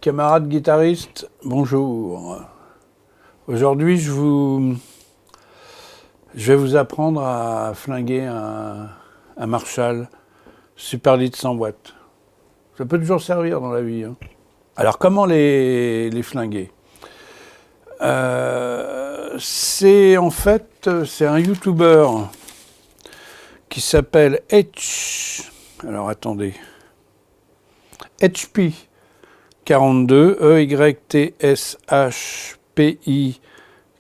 Camarades guitaristes, bonjour. Aujourd'hui, je vais vous apprendre à flinguer un Marshall Super Lead 100 watts. Ça peut toujours servir dans la vie. Alors, comment les flinguer? C'est un YouTuber qui s'appelle Alors, attendez. HP 42, EYTSHPI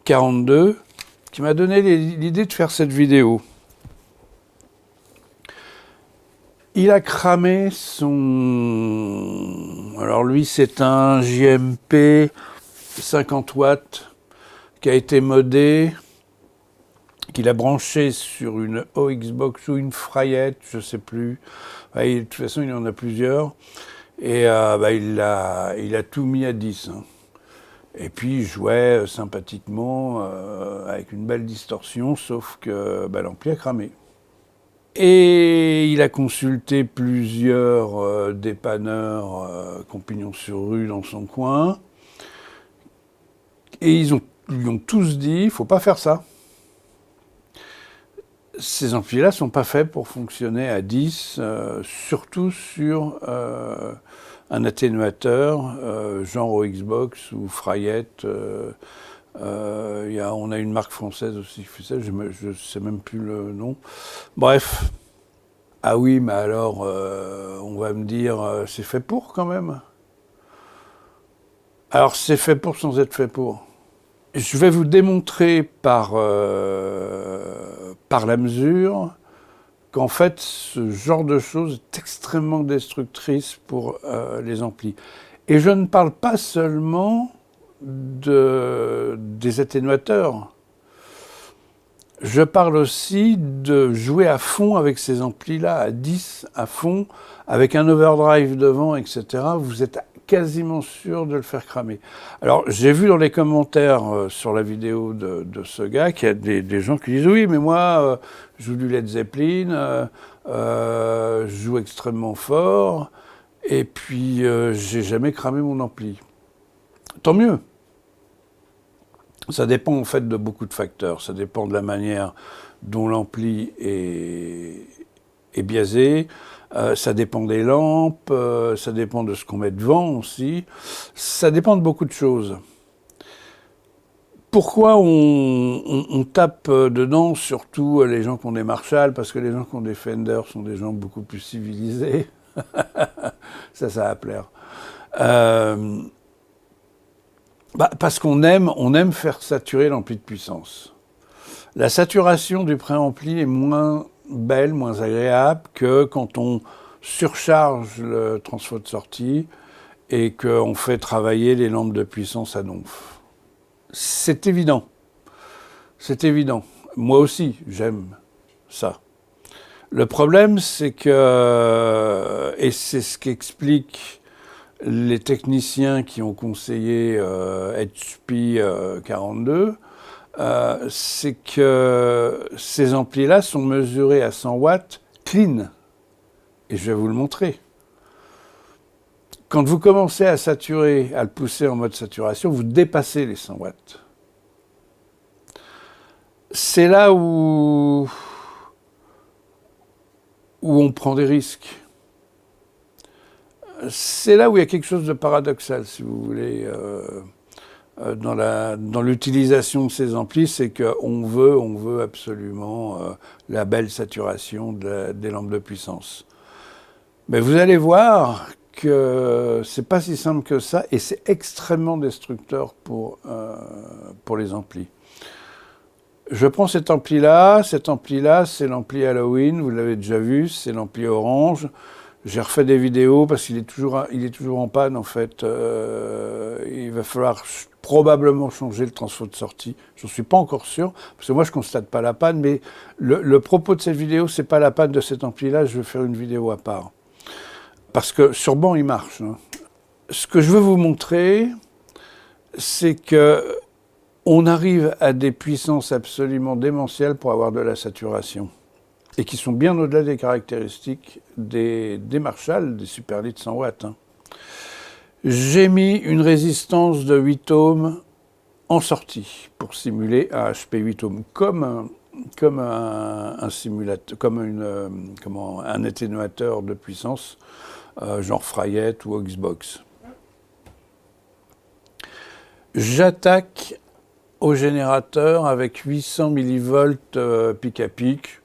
42, qui m'a donné l'idée de faire cette vidéo. Il a cramé son... Alors lui, c'est un JMP 50 watts qui a été modé, qu'il a branché sur une OXbox ou une Frayette, je ne sais plus. De toute façon, il y en a plusieurs. Et il a tout mis à 10. Et puis il jouait sympathiquement avec une belle distorsion, sauf que l'ampli a cramé. Et il a consulté plusieurs dépanneurs compagnons sur rue dans son coin. Et lui ont tous dit, il ne faut pas faire ça. Ces amplis-là ne sont pas faits pour fonctionner à 10, surtout sur un atténuateur, genre OXbox ou Frayette. On a une marque française aussi qui fait ça, je ne sais même plus le nom. Bref. Ah oui, mais alors, on va me dire, c'est fait pour quand même. Alors, c'est fait pour sans être fait pour. Je vais vous démontrer par la mesure qu'en fait, ce genre de choses est extrêmement destructrice pour les amplis. Et je ne parle pas seulement des atténuateurs. Je parle aussi de jouer à fond avec ces amplis-là, à 10, à fond, avec un overdrive devant, etc. Vous êtes quasiment sûr de le faire cramer. Alors, j'ai vu dans les commentaires sur la vidéo de ce gars qu'il y a des gens qui disent « Oui, mais moi, je joue du Led Zeppelin, je joue extrêmement fort, et puis j'ai jamais cramé mon ampli. » Tant mieux. Ça dépend en fait de beaucoup de facteurs. Ça dépend de la manière dont l'ampli est biaisé. Ça dépend des lampes, ça dépend de ce qu'on met devant aussi. Ça dépend de beaucoup de choses. Pourquoi on tape dedans, surtout les gens qui ont des Marshall, parce que les gens qui ont des Fender sont des gens beaucoup plus civilisés. Ça va plaire. Parce qu'on aime faire saturer l'ampli de puissance. La saturation du préampli est moins belle, moins agréable que quand on surcharge le transfo de sortie et qu'on fait travailler les lampes de puissance à donf. C'est évident. C'est évident. Moi aussi, j'aime ça. Le problème, c'est que, et c'est ce qu'explique les techniciens qui ont conseillé HP 42, c'est que ces amplis-là sont mesurés à 100 watts clean. Et je vais vous le montrer. Quand vous commencez à saturer, à le pousser en mode saturation, vous dépassez les 100 watts. C'est là où on prend des risques. C'est là où il y a quelque chose de paradoxal, si vous voulez, dans l'utilisation de ces amplis, c'est qu'on veut absolument la belle saturation des lampes de puissance. Mais vous allez voir que c'est pas si simple que ça, et c'est extrêmement destructeur pour les amplis. Je prends cet ampli-là, c'est l'ampli Halloween, vous l'avez déjà vu, c'est l'ampli orange. J'ai refait des vidéos parce qu'il est toujours en panne en fait. Il va falloir probablement changer le transfo de sortie. J'en suis pas encore sûr parce que moi je constate pas la panne, mais le propos de cette vidéo c'est pas la panne de cet ampli-là. Je vais faire une vidéo à part parce que sur banc il marche. Ce que je veux vous montrer, c'est que on arrive à des puissances absolument démentielles pour avoir de la saturation. Et qui sont bien au-delà des caractéristiques des Marshall, des Super Lead 100 watts. J'ai mis une résistance de 8 ohms en sortie pour simuler un HP 8 ohms comme un simulateur, un atténuateur de puissance, genre Fryette ou Xbox. J'attaque au générateur avec 800 millivolts pic à pic.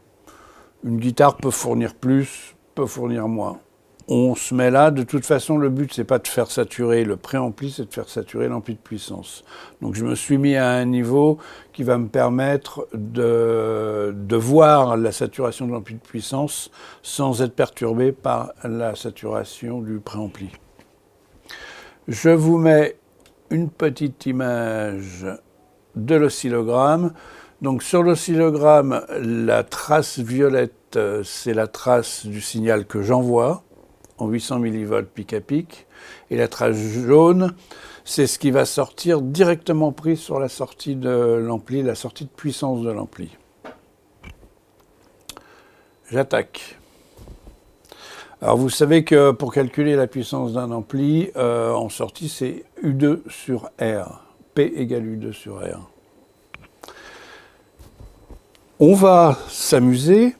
Une guitare peut fournir plus, peut fournir moins. On se met là, de toute façon le but c'est pas de faire saturer le préampli, c'est de faire saturer l'ampli de puissance. Donc je me suis mis à un niveau qui va me permettre de voir la saturation de l'ampli de puissance sans être perturbé par la saturation du préampli. Je vous mets une petite image de l'oscillogramme. Donc sur l'oscillogramme, la trace violette, c'est la trace du signal que j'envoie en 800 millivolts pic à pic. Et la trace jaune, c'est ce qui va sortir directement pris sur la sortie de l'ampli, la sortie de puissance de l'ampli. J'attaque. Alors vous savez que pour calculer la puissance d'un ampli, en sortie, c'est U2 sur R. P égale U2 sur R. On va s'amuser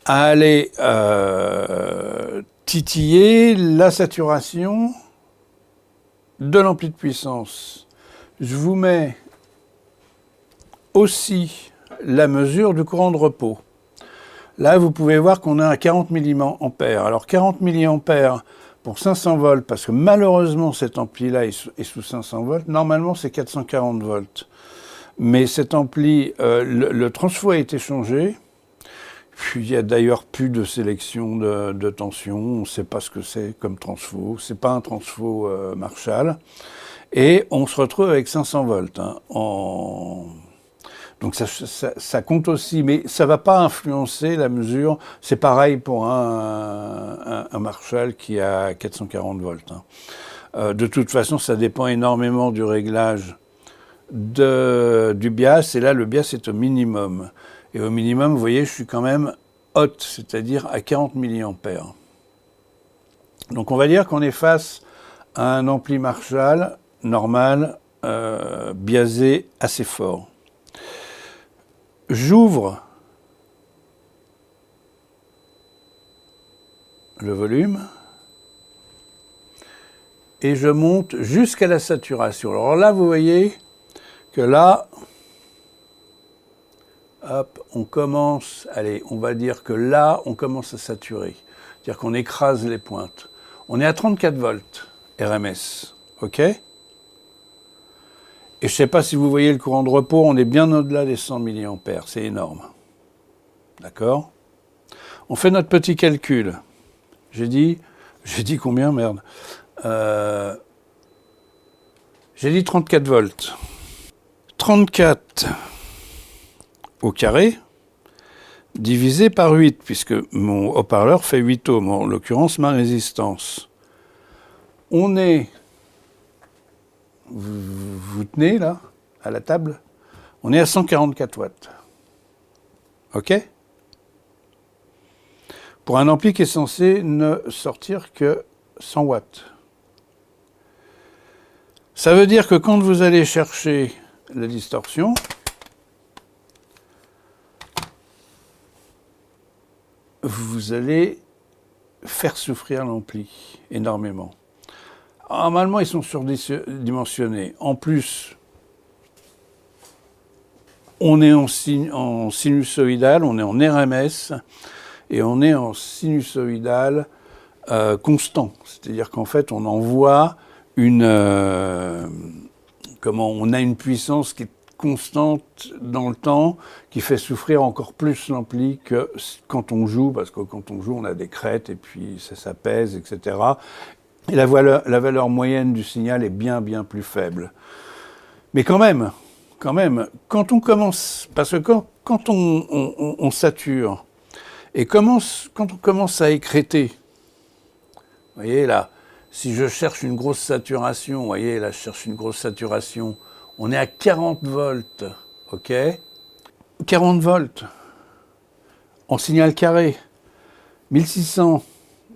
à aller titiller la saturation de l'ampli de puissance. Je vous mets aussi la mesure du courant de repos. Là, vous pouvez voir qu'on est à 40 mA. Alors 40 mA pour 500 volts, parce que malheureusement cet ampli-là est sous 500 volts, normalement c'est 440 volts. Mais cet ampli, le transfo a été changé. Puis il n'y a d'ailleurs plus de sélection de tension, on ne sait pas ce que c'est comme transfo, c'est pas un transfo Marshall. Et on se retrouve avec 500 volts. Hein, Donc ça compte aussi, mais ça ne va pas influencer la mesure. C'est pareil pour un Marshall qui a 440 volts. Hein. De toute façon, ça dépend énormément du réglage du bias, et là le bias est au minimum. Et au minimum, vous voyez, je suis quand même hot, c'est-à-dire à 40 mA. Donc on va dire qu'on est face à un ampli Marshall normal, biaisé assez fort. J'ouvre le volume et je monte jusqu'à la saturation. Alors là, vous voyez que là, hop, on commence, allez, on va dire que là, on commence à saturer. C'est-à-dire qu'on écrase les pointes. On est à 34 volts RMS, ok? Et je ne sais pas si vous voyez le courant de repos, on est bien au-delà des 100 mA, c'est énorme. D'accord? On fait notre petit calcul. J'ai dit combien, merde? J'ai dit 34 volts. 34 au carré, divisé par 8, puisque mon haut-parleur fait 8 ohms, en l'occurrence ma résistance. On est, vous tenez là, à la table, on est à 144 watts. OK? Pour un ampli qui est censé ne sortir que 100 watts. Ça veut dire que quand vous allez chercher la distorsion, vous allez faire souffrir l'ampli énormément. Normalement, ils sont surdimensionnés. En plus, on est en sinusoïdal, on est en RMS, et on est en sinusoïdal constant. C'est-à-dire qu'en fait, on envoie on a une puissance qui est constante dans le temps, qui fait souffrir encore plus l'ampli que quand on joue, parce que quand on joue, on a des crêtes, et puis ça s'apaise, etc. Et la valeur moyenne du signal est bien plus faible. Mais quand même, quand on commence, parce que quand on sature, et quand on commence à écréter, vous voyez là, si je cherche une grosse saturation, vous voyez là, je cherche une grosse saturation, on est à 40 volts, ok? 40 volts, en signal carré, 1600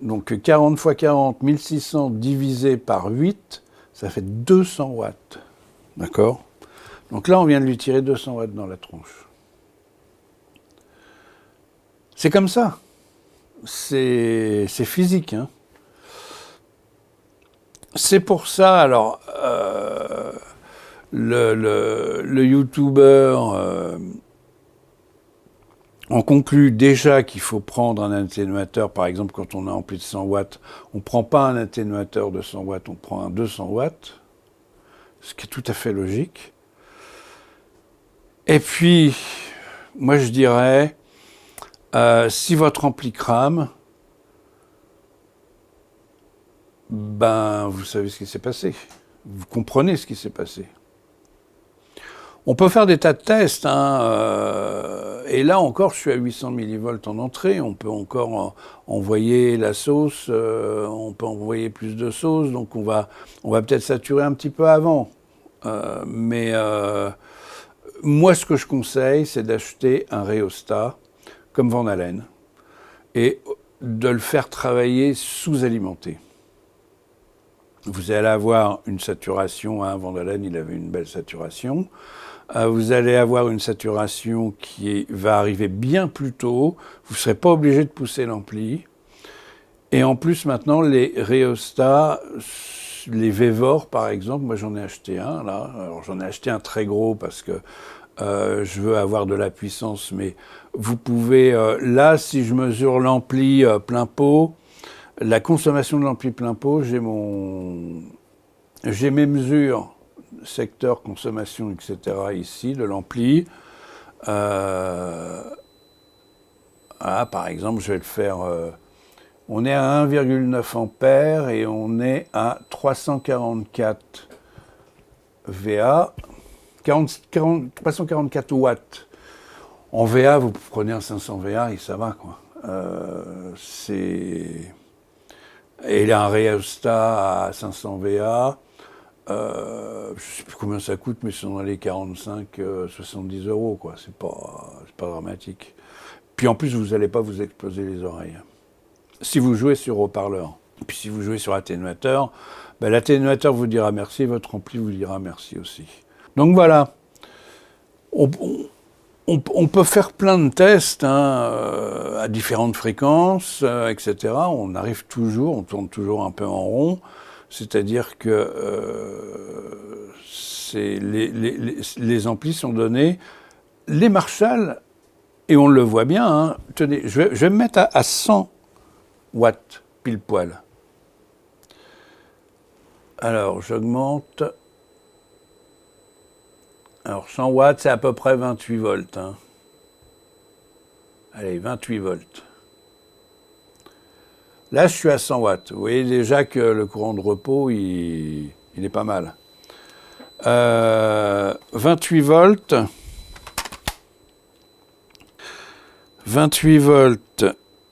Donc 40 x 40, 1600 divisé par 8, ça fait 200 watts. D'accord? Donc là, on vient de lui tirer 200 watts dans la tronche. C'est comme ça. C'est physique. Hein. C'est pour ça, alors, le youtubeur on conclut déjà qu'il faut prendre un atténuateur, par exemple, quand on a ampli de 100 watts, on ne prend pas un atténuateur de 100 watts, on prend un 200 watts, ce qui est tout à fait logique. Et puis, moi je dirais, si votre ampli crame, ben vous savez ce qui s'est passé, vous comprenez ce qui s'est passé. On peut faire des tas de tests, hein, et là encore, je suis à 800 millivolts en entrée, on peut encore envoyer la sauce, on peut envoyer plus de sauce, donc on va peut-être saturer un petit peu avant. Mais moi, ce que je conseille, c'est d'acheter un rhéostat comme Van Allen et de le faire travailler sous-alimenté. Vous allez avoir une saturation, hein, Van Allen, il avait une belle saturation. Vous allez avoir une saturation qui va arriver bien plus tôt. Vous ne serez pas obligé de pousser l'ampli. Et en plus, maintenant, les rhéostats, les Vevor, par exemple, moi j'en ai acheté un, là. Alors j'en ai acheté un très gros parce que je veux avoir de la puissance. Mais vous pouvez, là, si je mesure l'ampli plein pot, la consommation de l'ampli plein pot, j'ai mes mesures secteur, consommation, etc. ici, de l'ampli. Par exemple, je vais le faire... on est à 1,9 ampères et on est à 344 VA, 344 watts. En VA, vous prenez un 500 VA et ça va, quoi. Et il a un rhéostat à 500 VA. Je ne sais plus combien ça coûte, mais c'est dans les 45-70 €, quoi. C'est pas dramatique. Puis en plus, vous n'allez pas vous exploser les oreilles. Si vous jouez sur haut-parleur. Puis si vous jouez sur atténuateur, ben, l'atténuateur vous dira merci, votre ampli vous dira merci aussi. Donc voilà. On peut faire plein de tests, hein, à différentes fréquences, etc. On tourne toujours un peu en rond. C'est-à-dire que les amplis sont donnés. Les Marshall, et on le voit bien, hein, tenez, je vais me mettre à 100 watts, pile poil. Alors, j'augmente. Alors, 100 watts, c'est à peu près 28 volts. Hein. Allez, 28 volts. Là, je suis à 100 watts. Vous voyez déjà que le courant de repos, il est pas mal. 28 volts. 28 volts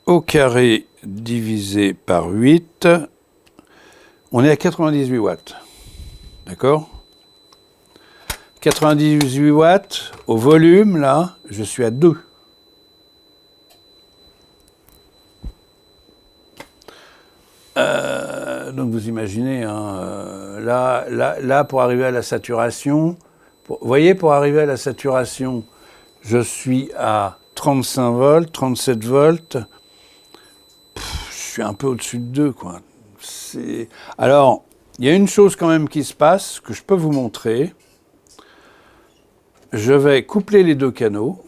au carré divisé par 8. On est à 98 watts. D'accord ? 98 watts au volume, là, je suis à 2. Donc vous imaginez, hein, là, pour arriver à la saturation, vous voyez, pour arriver à la saturation, je suis à 35 volts, 37 volts, je suis un peu au-dessus de 2, quoi. Alors, il y a une chose quand même qui se passe, que je peux vous montrer. Je vais coupler les deux canaux,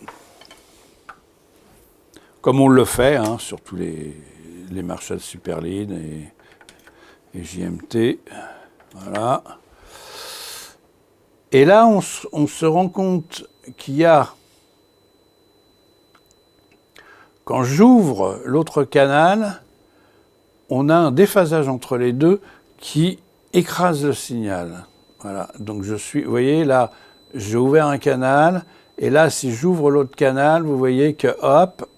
comme on le fait, hein, sur tous les Marshall Superlead et JMT. Voilà. Et là, on se rend compte qu'il y a, quand j'ouvre l'autre canal, on a un déphasage entre les deux qui écrase le signal. Voilà. Donc vous voyez là, j'ai ouvert un canal, et là, si j'ouvre l'autre canal, vous voyez que, hop,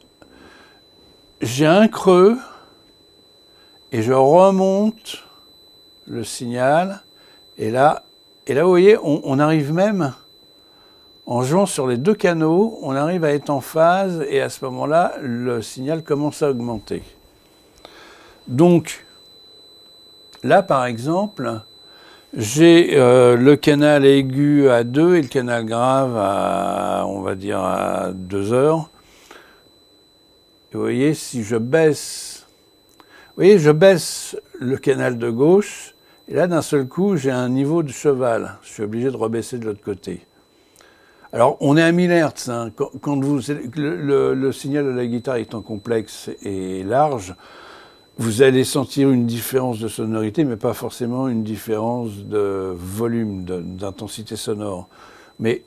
j'ai un creux, et je remonte le signal, et là vous voyez, on arrive même, en jouant sur les deux canaux, on arrive à être en phase, et à ce moment-là, le signal commence à augmenter. Donc, là, par exemple, j'ai le canal aigu à 2 et le canal grave à, on va dire, à 2 heures. Et vous voyez, si je baisse, vous voyez, je baisse le canal de gauche, et là, d'un seul coup, j'ai un niveau de cheval. Je suis obligé de rebaisser de l'autre côté. Alors, on est à 1000 Hz. Hein. Quand le signal de la guitare étant complexe et large, vous allez sentir une différence de sonorité, mais pas forcément une différence de volume, d'intensité sonore. Mais,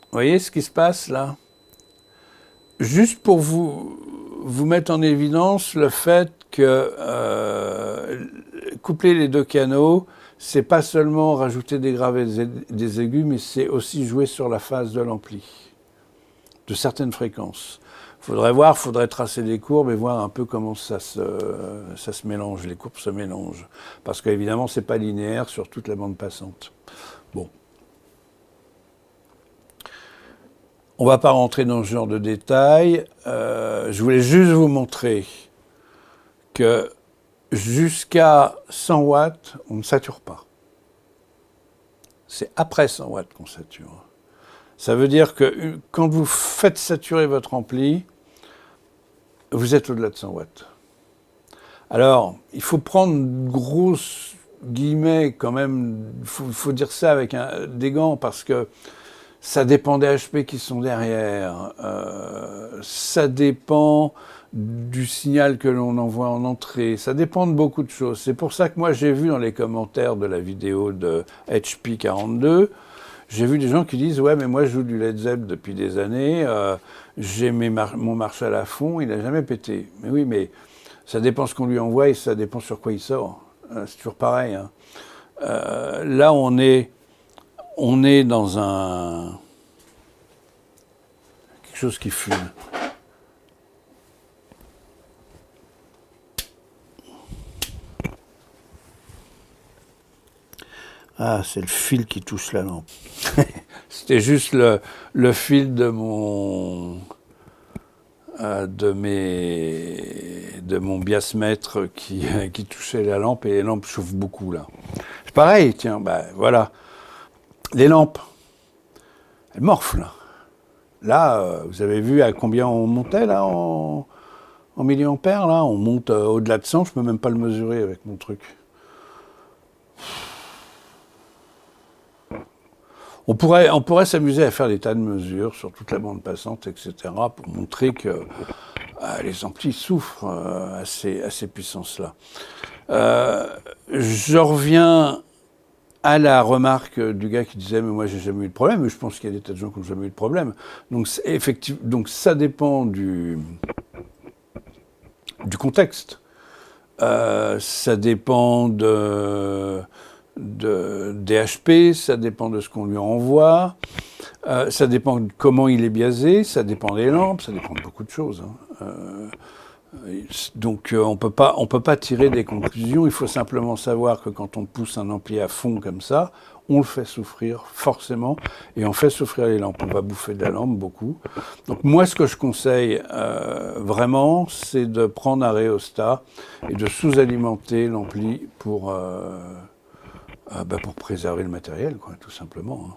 vous voyez ce qui se passe là? Juste pour vous mettre en évidence le fait que coupler les deux canaux, c'est pas seulement rajouter des graves et des aigus, mais c'est aussi jouer sur la phase de l'ampli, de certaines fréquences. Faudrait tracer des courbes et voir un peu comment ça se mélange, les courbes se mélangent. Parce qu'évidemment, c'est pas linéaire sur toute la bande passante. Bon. On va pas rentrer dans ce genre de détails. Je voulais juste vous montrer que jusqu'à 100 watts, on ne sature pas. C'est après 100 watts qu'on sature. Ça veut dire que quand vous faites saturer votre ampli, vous êtes au-delà de 100 watts. Alors, il faut prendre grosses guillemets quand même, il faut dire ça avec des gants parce que ça dépend des HP qui sont derrière, ça dépend du signal que l'on envoie en entrée, ça dépend de beaucoup de choses. C'est pour ça que moi j'ai vu dans les commentaires de la vidéo de HP42, j'ai vu des gens qui disent « Ouais, mais moi je joue du Led Zepp depuis des années, j'ai mon Marshall à fond, il n'a jamais pété. » Mais oui, mais ça dépend ce qu'on lui envoie et ça dépend sur quoi il sort. C'est toujours pareil. Hein. Là, on est dans quelque chose qui fume. Ah, c'est le fil qui touche la lampe. C'était juste le fil de mon biasmètre qui touchait la lampe, et les lampes chauffent beaucoup là. C'est pareil, tiens, bah voilà. Les lampes, elles morflent. Là, vous avez vu à combien on montait là en milliampères là? On monte au-delà de 100, je peux même pas le mesurer avec mon truc. On pourrait s'amuser à faire des tas de mesures sur toute la bande passante, etc., pour montrer que les amplis souffrent à ces puissances-là. Je reviens à la remarque du gars qui disait « mais moi j'ai jamais eu de problème », mais je pense qu'il y a des tas de gens qui n'ont jamais eu de problème. Donc, donc ça dépend du contexte. Ça dépend des HP, ça dépend de ce qu'on lui envoie, ça dépend de comment il est biaisé, ça dépend des lampes, ça dépend de beaucoup de choses. Hein. Donc on peut pas tirer des conclusions, il faut simplement savoir que quand on pousse un ampli à fond comme ça, on le fait souffrir forcément, et on fait souffrir les lampes, on va bouffer de la lampe beaucoup. Donc moi ce que je conseille vraiment, c'est de prendre un rhéostat et de sous-alimenter l'ampli pour préserver le matériel, quoi, tout simplement. Hein.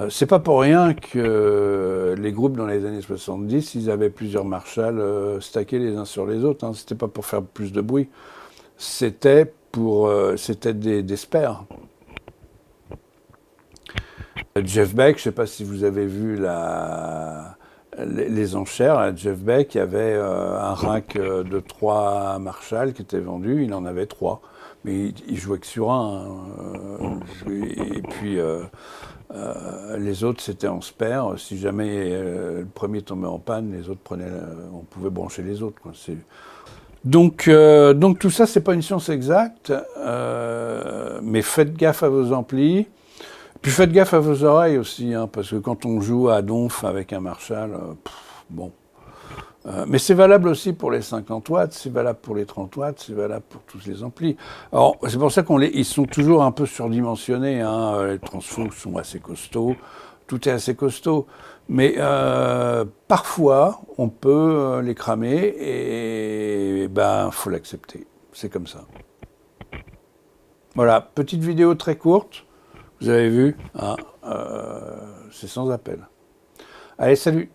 C'est pas pour rien que les groupes dans les années 70, ils avaient plusieurs Marshall stackés les uns sur les autres. Hein. C'était pas pour faire plus de bruit, c'était des spares. Jeff Beck, je sais pas si vous avez vu les enchères. À Jeff Beck, il y avait un rack de 3 Marshall qui était vendu, il en avait 3. Mais il jouait que sur un. Et puis les autres, c'était en spare. Si jamais le premier tombait en panne, les autres on pouvait brancher les autres. Quoi. Donc tout ça, c'est pas une science exacte, mais faites gaffe à vos amplis. Puis faites gaffe à vos oreilles aussi, hein, parce que quand on joue à donf avec un Marshall, bon. Mais c'est valable aussi pour les 50 watts, c'est valable pour les 30 watts, c'est valable pour tous les amplis. Alors, c'est pour ça ils sont toujours un peu surdimensionnés, hein. Les transfos sont assez costauds, tout est assez costaud. Mais parfois, on peut les cramer et ben, faut l'accepter. C'est comme ça. Voilà, petite vidéo très courte. Vous avez vu, hein, c'est sans appel. Allez, salut!